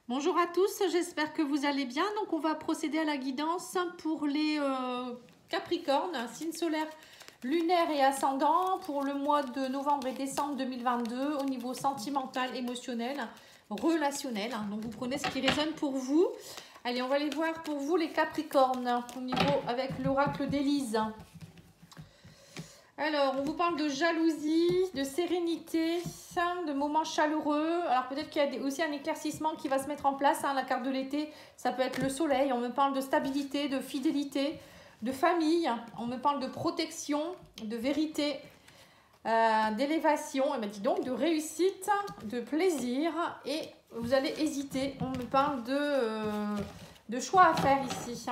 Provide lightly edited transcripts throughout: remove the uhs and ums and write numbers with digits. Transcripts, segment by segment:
Bonjour à tous, j'espère que vous allez bien. Donc on va procéder à la guidance pour les Capricornes, signe solaire, lunaire et ascendant pour le mois de novembre et décembre 2022 au niveau sentimental, émotionnel, relationnel. Donc vous prenez ce qui résonne pour vous. Allez, on va aller voir pour vous les Capricornes au niveau avec l'oracle d'Élise. Alors, on vous parle de jalousie, de sérénité, de moments chaleureux. Alors, peut-être qu'il y a aussi un éclaircissement qui va se mettre en place. La carte de l'été, ça peut être le soleil. On me parle de stabilité, de fidélité, de famille. On me parle de protection, de vérité, d'élévation. Et bien, dis donc, de réussite, de plaisir. Et vous allez hésiter. On me parle de choix à faire ici.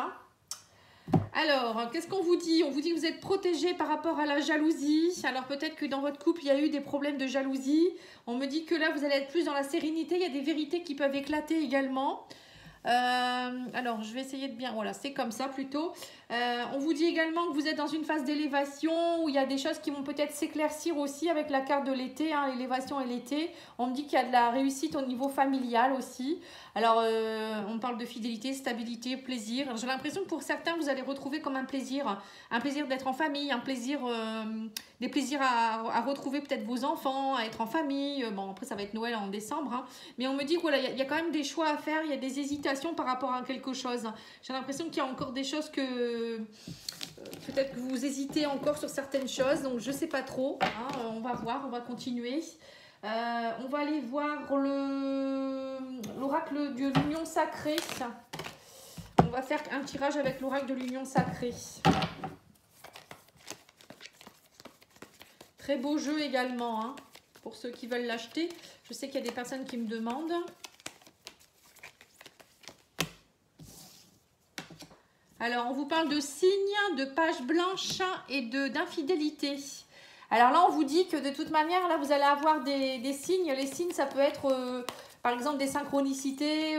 Alors, qu'est-ce qu'on vous dit? On vous dit que vous êtes protégé par rapport à la jalousie. Alors, peut-être que dans votre couple, il y a eu des problèmes de jalousie. On me dit que là, vous allez être plus dans la sérénité. Il y a des vérités qui peuvent éclater également. Alors, je vais essayer de bien... Voilà, c'est comme ça plutôt. On vous dit également que vous êtes dans une phase d'élévation où il y a des choses qui vont peut-être s'éclaircir aussi avec la carte de l'été, l'élévation et l'été. On me dit qu'il y a de la réussite au niveau familial aussi. Alors, on parle de fidélité, stabilité, plaisir. J'ai l'impression que pour certains, vous allez retrouver comme un plaisir d'être en famille, des plaisirs à retrouver peut-être vos enfants, à être en famille. Bon, après, ça va être Noël en décembre. Mais on me dit qu'il voilà, y a quand même des choix à faire, il y a des hésitations par rapport à quelque chose. J'ai l'impression qu'il y a encore des choses que peut-être que vous hésitez encore sur certaines choses. Donc, je ne sais pas trop. On va voir, on va continuer. On va aller voir l'oracle de l'union sacrée. On va faire un tirage avec l'oracle de l'union sacrée. Très beau jeu également, pour ceux qui veulent l'acheter. Je sais qu'il y a des personnes qui me demandent. Alors, on vous parle de signes, de pages blanches et d'infidélité. Alors là, on vous dit que de toute manière, là, vous allez avoir des signes. Les signes, ça peut être, par exemple, des synchronicités,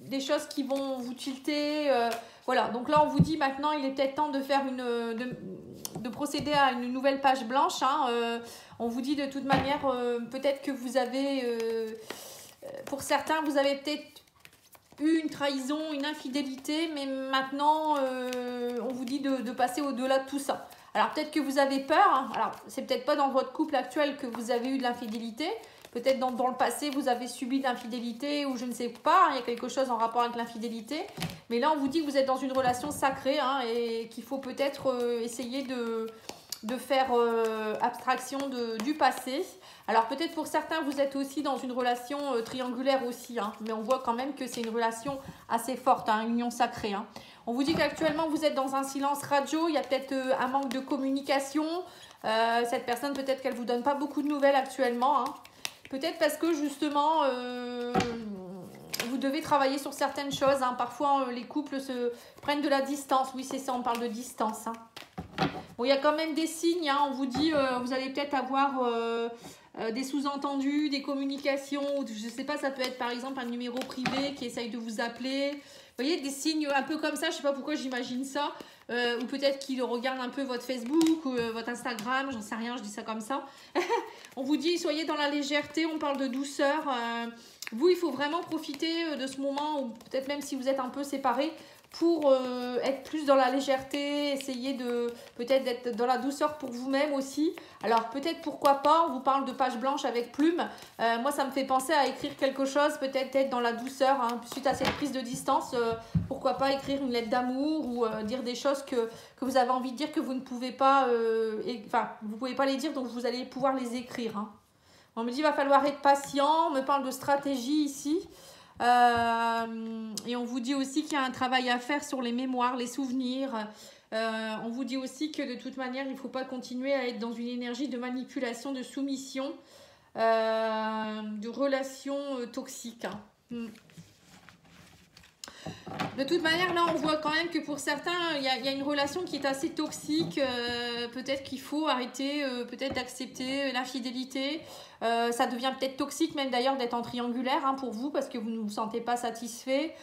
des choses qui vont vous tilter. Voilà, donc là, on vous dit maintenant, il est peut-être temps de faire de procéder à une nouvelle page blanche. On vous dit de toute manière, peut-être que vous avez, pour certains, vous avez peut-être eu une trahison, une infidélité, mais maintenant, on vous dit de passer au-delà de tout ça. Alors, peut-être que vous avez peur. Alors, c'est peut-être pas dans votre couple actuel que vous avez eu de l'infidélité. Peut-être dans le passé, vous avez subi de l'infidélité ou je ne sais pas. Il y a quelque chose en rapport avec l'infidélité. Mais là, on vous dit que vous êtes dans une relation sacrée et qu'il faut peut-être essayer de faire abstraction du passé. Alors peut-être pour certains vous êtes aussi dans une relation triangulaire aussi, mais on voit quand même que c'est une relation assez forte, une union sacrée. On vous dit qu'actuellement vous êtes dans un silence radio, il y a peut-être un manque de communication. Cette personne peut-être qu'elle ne vous donne pas beaucoup de nouvelles actuellement. Peut-être parce que justement vous devez travailler sur certaines choses. Parfois les couples se prennent de la distance. Oui c'est ça, on parle de distance. Bon, il y a quand même des signes, on vous dit, vous allez peut-être avoir des sous-entendus, des communications, je ne sais pas, ça peut être par exemple un numéro privé qui essaye de vous appeler. Vous voyez, des signes un peu comme ça, je ne sais pas pourquoi j'imagine ça. Ou peut-être qu'il regarde un peu votre Facebook ou votre Instagram, j'en sais rien, je dis ça comme ça. On vous dit, soyez dans la légèreté, on parle de douceur. Vous, il faut vraiment profiter de ce moment, ou peut-être même si vous êtes un peu séparés, pour être plus dans la légèreté, essayer de peut-être d'être dans la douceur pour vous-même aussi. Alors peut-être pourquoi pas, on vous parle de page blanche avec plume. Moi ça me fait penser à écrire quelque chose, peut-être être dans la douceur, suite à cette prise de distance. Pourquoi pas écrire une lettre d'amour ou dire des choses que vous avez envie de dire que vous ne pouvez pas, vous pouvez pas les dire, donc vous allez pouvoir les écrire. On me dit il va falloir être patient, on me parle de stratégie ici. Et on vous dit aussi qu'il y a un travail à faire sur les mémoires, les souvenirs. On vous dit aussi que de toute manière, il ne faut pas continuer à être dans une énergie de manipulation, de soumission, de relations toxiques. De toute manière, là, on voit quand même que pour certains, il y a une relation qui est assez toxique. Peut-être qu'il faut arrêter peut-être d'accepter l'infidélité. Ça devient peut-être toxique même d'ailleurs d'être en triangulaire pour vous parce que vous ne vous sentez pas satisfait.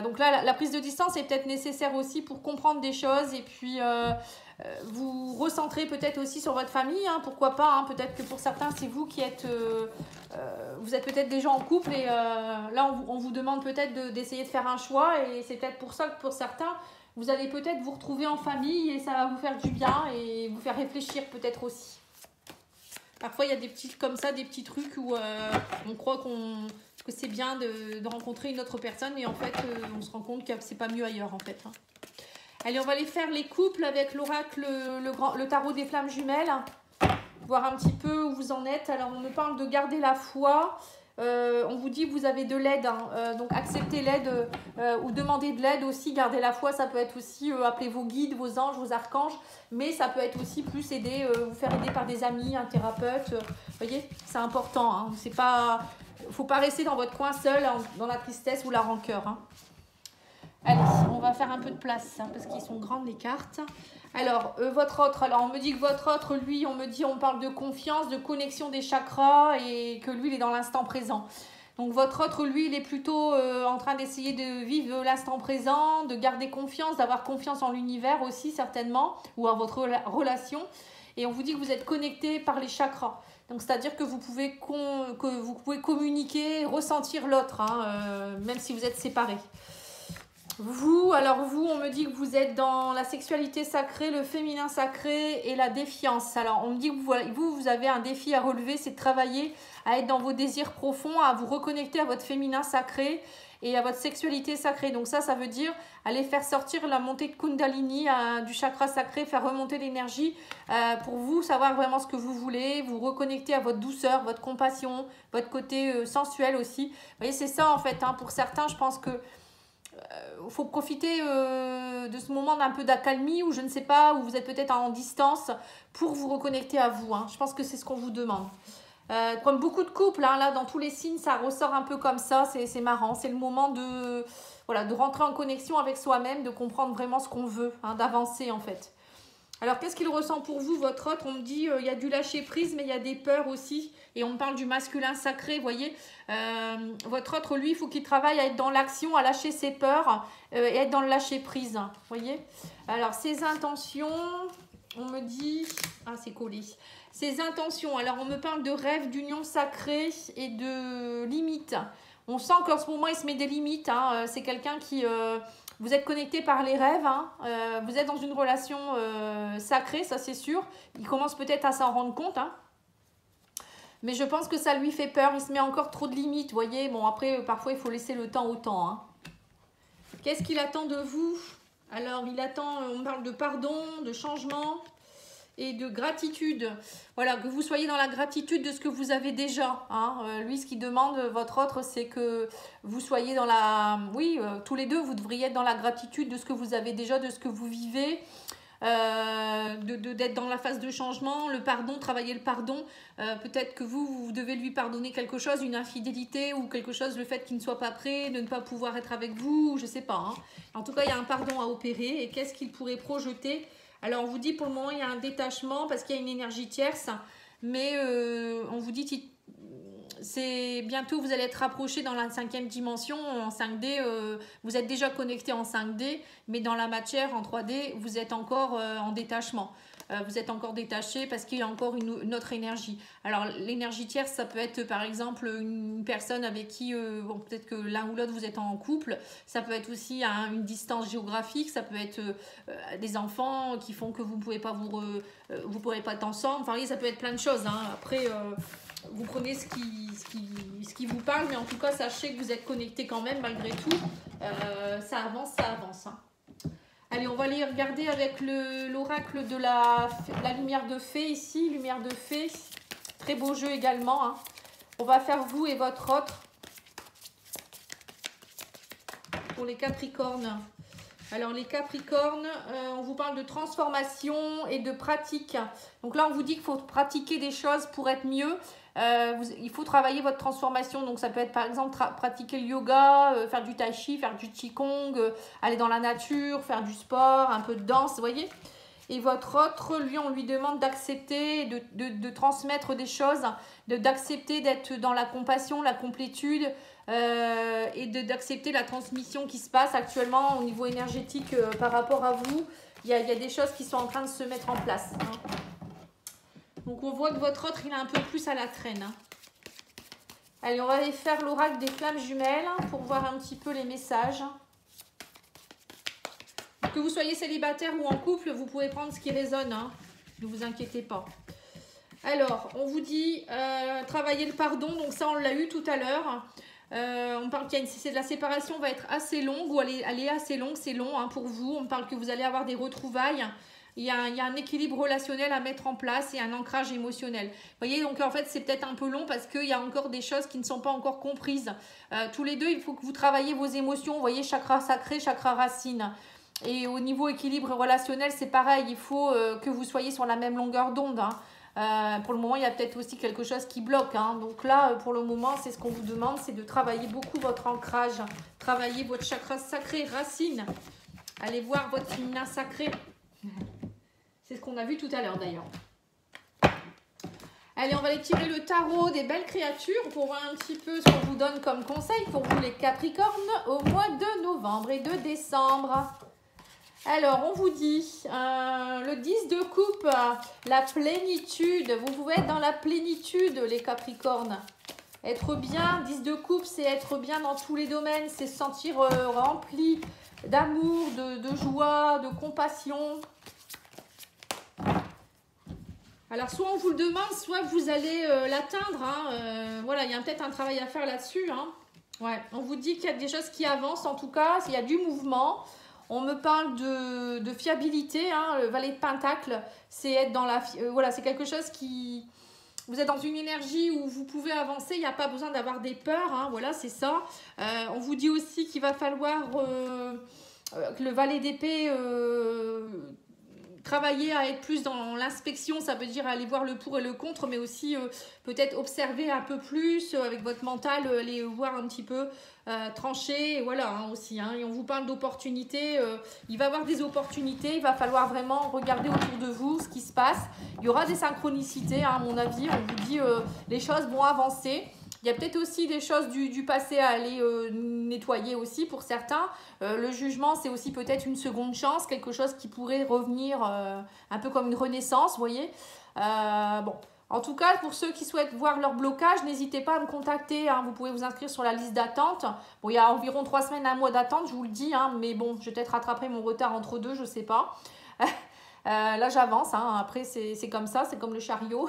Donc là, la prise de distance est peut-être nécessaire aussi pour comprendre des choses et puis vous recentrez peut-être aussi sur votre famille, hein, pourquoi pas, hein, peut-être que pour certains c'est vous qui êtes, vous êtes peut-être déjà en couple et là on vous demande peut-être d'essayer de faire un choix et c'est peut-être pour ça que pour certains vous allez peut-être vous retrouver en famille et ça va vous faire du bien et vous faire réfléchir peut-être aussi. Parfois il y a des petits comme ça, des petits trucs où on croit que c'est bien de rencontrer une autre personne mais en fait on se rend compte que c'est pas mieux ailleurs en fait, hein. Allez, on va aller faire les couples avec l'oracle, le tarot des flammes jumelles. Voir un petit peu où vous en êtes. Alors, on me parle de garder la foi. On vous dit que vous avez de l'aide. Hein. Donc, acceptez l'aide ou demandez de l'aide aussi. Garder la foi, ça peut être aussi appeler vos guides, vos anges, vos archanges. Mais ça peut être aussi plus aider, vous faire aider par des amis, un thérapeute. Vous voyez, c'est important. Hein. C'est pas, faut pas rester dans votre coin seul, dans la tristesse ou la rancœur. Hein. Allez, on va faire un peu de place, hein, parce qu'ils sont grandes les cartes. Alors, votre autre, alors on me dit que votre autre, lui, on parle de confiance, de connexion des chakras et que lui, il est dans l'instant présent. Donc, votre autre, lui, il est plutôt en train d'essayer de vivre l'instant présent, de garder confiance, d'avoir confiance en l'univers aussi, certainement, ou en votre relation. Et on vous dit que vous êtes connecté par les chakras. Donc, c'est-à-dire que vous pouvez communiquer, ressentir l'autre, hein, même si vous êtes séparés. Vous, on me dit que vous êtes dans la sexualité sacrée, le féminin sacré et la défiance. Alors, on me dit que vous avez un défi à relever, c'est de travailler à être dans vos désirs profonds, à vous reconnecter à votre féminin sacré et à votre sexualité sacrée. Donc ça veut dire aller faire sortir la montée de Kundalini du chakra sacré, faire remonter l'énergie pour vous, savoir vraiment ce que vous voulez, vous reconnecter à votre douceur, votre compassion, votre côté sensuel aussi. Vous voyez, c'est ça en fait, hein. Pour certains, je pense que faut profiter de ce moment d'un peu d'accalmie ou je ne sais pas, où vous êtes peut-être en distance pour vous reconnecter à vous. Hein. Je pense que c'est ce qu'on vous demande. Comme beaucoup de couples, hein, là dans tous les signes, ça ressort un peu comme ça, c'est marrant. C'est le moment de rentrer en connexion avec soi-même, de comprendre vraiment ce qu'on veut, hein, d'avancer en fait. Alors, qu'est-ce qu'il ressent pour vous, votre autre? On me dit il y a du lâcher-prise, mais il y a des peurs aussi. Et on me parle du masculin sacré, vous voyez. Votre autre, lui, il faut qu'il travaille à être dans l'action, à lâcher ses peurs et être dans le lâcher-prise. Vous voyez. Alors, ses intentions, on me dit... Ah, c'est collé. Ses intentions, alors on me parle de rêve, d'union sacrée et de limites. On sent qu'en ce moment, il se met des limites. Hein. C'est quelqu'un qui... vous êtes connecté par les rêves, hein. Vous êtes dans une relation sacrée, ça c'est sûr. Il commence peut-être à s'en rendre compte. Hein. Mais je pense que ça lui fait peur. Il se met encore trop de limites, vous voyez. Bon, après, parfois, il faut laisser le temps au temps. Hein. Qu'est-ce qu'il attend de vous? Alors, il attend, on parle de pardon, de changement et de gratitude. Voilà, que vous soyez dans la gratitude de ce que vous avez déjà. Hein. Lui, ce qu'il demande, votre autre, c'est que vous soyez dans la... Oui, tous les deux, vous devriez être dans la gratitude de ce que vous avez déjà, de ce que vous vivez, d'être dans la phase de changement, le pardon, travailler le pardon. Peut-être que vous devez lui pardonner quelque chose, une infidélité ou quelque chose, le fait qu'il ne soit pas prêt, de ne pas pouvoir être avec vous, je ne sais pas. Hein. En tout cas, il y a un pardon à opérer. Et qu'est-ce qu'il pourrait projeter? Alors, on vous dit pour le moment, il y a un détachement parce qu'il y a une énergie tierce. Mais on vous dit, c'est bientôt, vous allez être rapproché dans la 5e dimension, en 5D. Vous êtes déjà connecté en 5D, mais dans la matière, en 3D, vous êtes encore en détachement. Vous êtes encore détaché parce qu'il y a encore une autre énergie. Alors, l'énergie tierce, ça peut être par exemple une personne avec qui, bon, peut-être que l'un ou l'autre, vous êtes en couple. Ça peut être aussi à une distance géographique. Ça peut être des enfants qui font que vous ne pouvez pas vous pourrez pas être ensemble. Enfin, ça peut être plein de choses. Hein. Après, vous prenez ce qui vous parle. Mais en tout cas, sachez que vous êtes connecté quand même malgré tout. Ça avance, ça avance. Hein. Allez, on va aller regarder avec l'oracle de la lumière de fée ici. Lumière de fée. Très beau jeu également. Hein. On va faire vous et votre autre. Pour les Capricornes. Alors, les Capricornes, on vous parle de transformation et de pratique. Donc là, on vous dit qu'il faut pratiquer des choses pour être mieux. Il faut travailler votre transformation. Donc, ça peut être par exemple pratiquer le yoga, faire du tai chi, faire du qigong, aller dans la nature, faire du sport, un peu de danse, vous voyez. Et votre autre, lui, on lui demande d'accepter, de transmettre des choses, d'accepter d'être dans la compassion, la complétude et d'accepter la transmission qui se passe actuellement au niveau énergétique par rapport à vous. il y a des choses qui sont en train de se mettre en place. Hein. Donc on voit que votre autre, il est un peu plus à la traîne. Hein. Allez, on va aller faire l'oracle des flammes jumelles pour voir un petit peu les messages. Que vous soyez célibataire ou en couple, vous pouvez prendre ce qui résonne. Hein. Ne vous inquiétez pas. Alors, on vous dit travailler le pardon. Donc ça, on l'a eu tout à l'heure. On parle qu'il y a de la séparation va être assez longue ou elle est assez longue. C'est long hein, pour vous. On parle que vous allez avoir des retrouvailles. Il y a un équilibre relationnel à mettre en place et un ancrage émotionnel. Vous voyez, donc en fait, c'est peut-être un peu long parce qu'il y a encore des choses qui ne sont pas encore comprises. Tous les deux, il faut que vous travaillez vos émotions. Vous voyez, chakra sacré, chakra racine. Et au niveau équilibre relationnel, c'est pareil. Il faut que vous soyez sur la même longueur d'onde. Hein. Pour le moment, il y a peut-être aussi quelque chose qui bloque. Hein. Donc là, pour le moment, c'est ce qu'on vous demande, c'est de travailler beaucoup votre ancrage. Travailler votre chakra sacré, racine. Allez voir votre féminin sacré. C'est ce qu'on a vu tout à l'heure d'ailleurs. Allez, on va aller tirer le tarot des belles créatures pour voir un petit peu ce qu'on vous donne comme conseil pour vous les Capricornes au mois de novembre et de décembre. Alors, on vous dit, le 10 de coupe, la plénitude. Vous pouvez être dans la plénitude, les Capricornes. Être bien, 10 de coupe, c'est être bien dans tous les domaines. C'est se sentir rempli d'amour, de joie, de compassion. Alors, soit on vous le demande, soit vous allez l'atteindre. Hein. Voilà, il y a peut-être un travail à faire là-dessus. Hein. Ouais, on vous dit qu'il y a des choses qui avancent, en tout cas, il y a du mouvement. On me parle de fiabilité. Hein. Le valet de Pentacle, c'est être dans la... voilà, c'est quelque chose qui... Vous êtes dans une énergie où vous pouvez avancer. Il n'y a pas besoin d'avoir des peurs. Hein. Voilà, c'est ça. On vous dit aussi qu'il va falloir que le valet d'épée... travailler à être plus dans l'inspection, ça veut dire aller voir le pour et le contre, mais aussi peut-être observer un peu plus avec votre mental, aller voir un petit peu trancher, et voilà hein, aussi. Hein, et on vous parle d'opportunités, il va y avoir des opportunités, il va falloir vraiment regarder autour de vous ce qui se passe. Il y aura des synchronicités, hein, à mon avis, on vous dit les choses vont avancer. Il y a peut-être aussi des choses du passé à aller nettoyer aussi pour certains. Le jugement, c'est aussi peut-être une seconde chance, quelque chose qui pourrait revenir un peu comme une renaissance, vous voyez. Bon, en tout cas, pour ceux qui souhaitent voir leur blocage, n'hésitez pas à me contacter. Hein. Vous pouvez vous inscrire sur la liste d'attente. Bon, il y a environ 3 semaines, 1 mois d'attente, je vous le dis. Hein, mais bon, je vais peut-être rattraper mon retard entre deux, je ne sais pas. Là, j'avance. Hein. Après, c'est comme ça, c'est comme le chariot.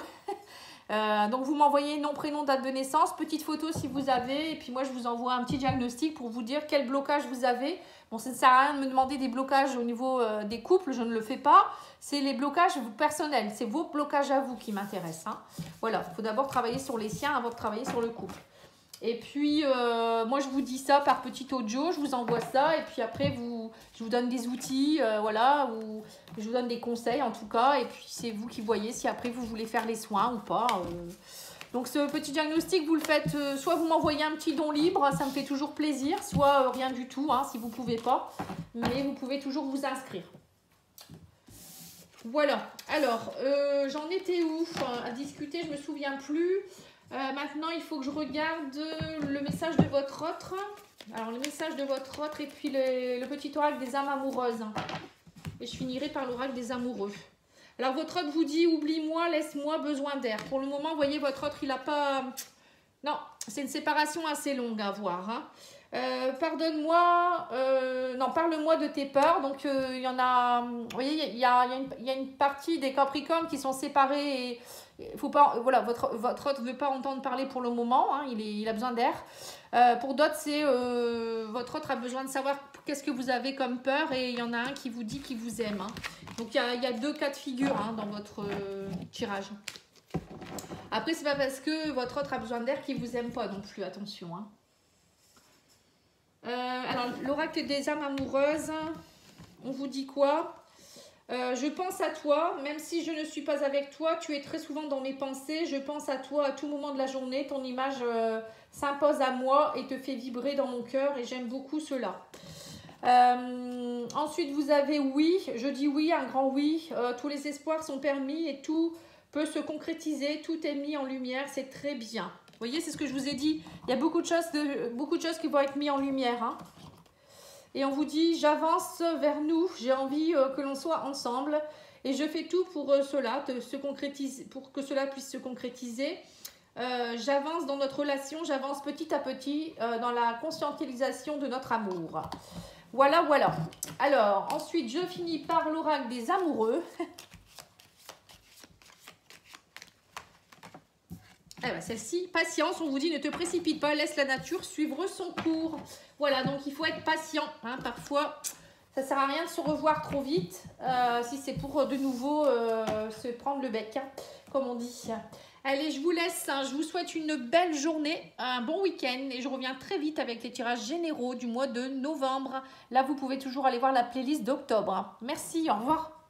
Donc vous m'envoyez nom, prénom, date de naissance, petite photo si vous avez, et puis moi je vous envoie un petit diagnostic pour vous dire quel blocage vous avez. Bon, ça ne sert à rien de me demander des blocages au niveau des couples, je ne le fais pas. C'est les blocages personnels, c'est vos blocages à vous qui m'intéressent. Hein. Voilà, il faut d'abord travailler sur les siens avant de travailler sur le couple. Et puis, moi, je vous dis ça par petit audio, je vous envoie ça. Et puis après, je vous donne des outils, voilà, ou je vous donne des conseils en tout cas. Et puis, c'est vous qui voyez si après, vous voulez faire les soins ou pas. Donc, ce petit diagnostic, vous le faites, soit vous m'envoyez un petit don libre, ça me fait toujours plaisir, soit rien du tout, hein, si vous ne pouvez pas. Mais vous pouvez toujours vous inscrire. Voilà. Alors, j'en étais où à discuter, je ne me souviens plus. Maintenant, il faut que je regarde le message de votre autre. Alors, le message de votre autre et puis le petit oracle des âmes amoureuses. Et je finirai par l'oracle des amoureux. Alors, votre autre vous dit, oublie-moi, laisse-moi, besoin d'air. Pour le moment, vous voyez, votre autre, il n'a pas... Non, c'est une séparation assez longue à voir. Hein. Pardonne-moi, non, parle-moi de tes peurs. Donc, il y en a... Vous voyez, il y a une partie des Capricornes qui sont séparés et... Faut pas, voilà, votre autre ne veut pas entendre parler pour le moment, hein, il a besoin d'air. Pour d'autres, c'est votre autre a besoin de savoir qu'est-ce que vous avez comme peur et il y en a un qui vous dit qu'il vous aime. Hein. Donc, il y a 2 cas de figure hein, dans votre tirage. Après, c'est pas parce que votre autre a besoin d'air qu'il vous aime pas non plus, attention. Hein. Alors, l'oracle des âmes amoureuses, on vous dit quoi ? Je pense à toi, même si je ne suis pas avec toi, tu es très souvent dans mes pensées. Je pense à toi à tout moment de la journée. Ton image s'impose à moi et te fait vibrer dans mon cœur et j'aime beaucoup cela. Ensuite, vous avez oui. Je dis oui, un grand oui. Tous les espoirs sont permis et tout peut se concrétiser. Tout est mis en lumière. C'est très bien. Vous voyez, c'est ce que je vous ai dit. Il y a beaucoup de choses qui vont être mises en lumière. Hein. Et on vous dit, j'avance vers nous, j'ai envie que l'on soit ensemble. Et je fais tout pour cela, pour que cela puisse se concrétiser. J'avance dans notre relation, j'avance petit à petit dans la conscientisation de notre amour. Voilà, voilà. Alors, ensuite, je finis par l'oracle des amoureux. Eh ben, celle-ci, patience, on vous dit ne te précipite pas, laisse la nature suivre son cours. Voilà, donc il faut être patient. Hein, parfois, ça ne sert à rien de se revoir trop vite si c'est pour de nouveau se prendre le bec, hein, comme on dit. Allez, je vous laisse, hein, je vous souhaite une belle journée, un bon week-end et je reviens très vite avec les tirages généraux du mois de novembre. Là, vous pouvez toujours aller voir la playlist d'octobre. Merci, au revoir.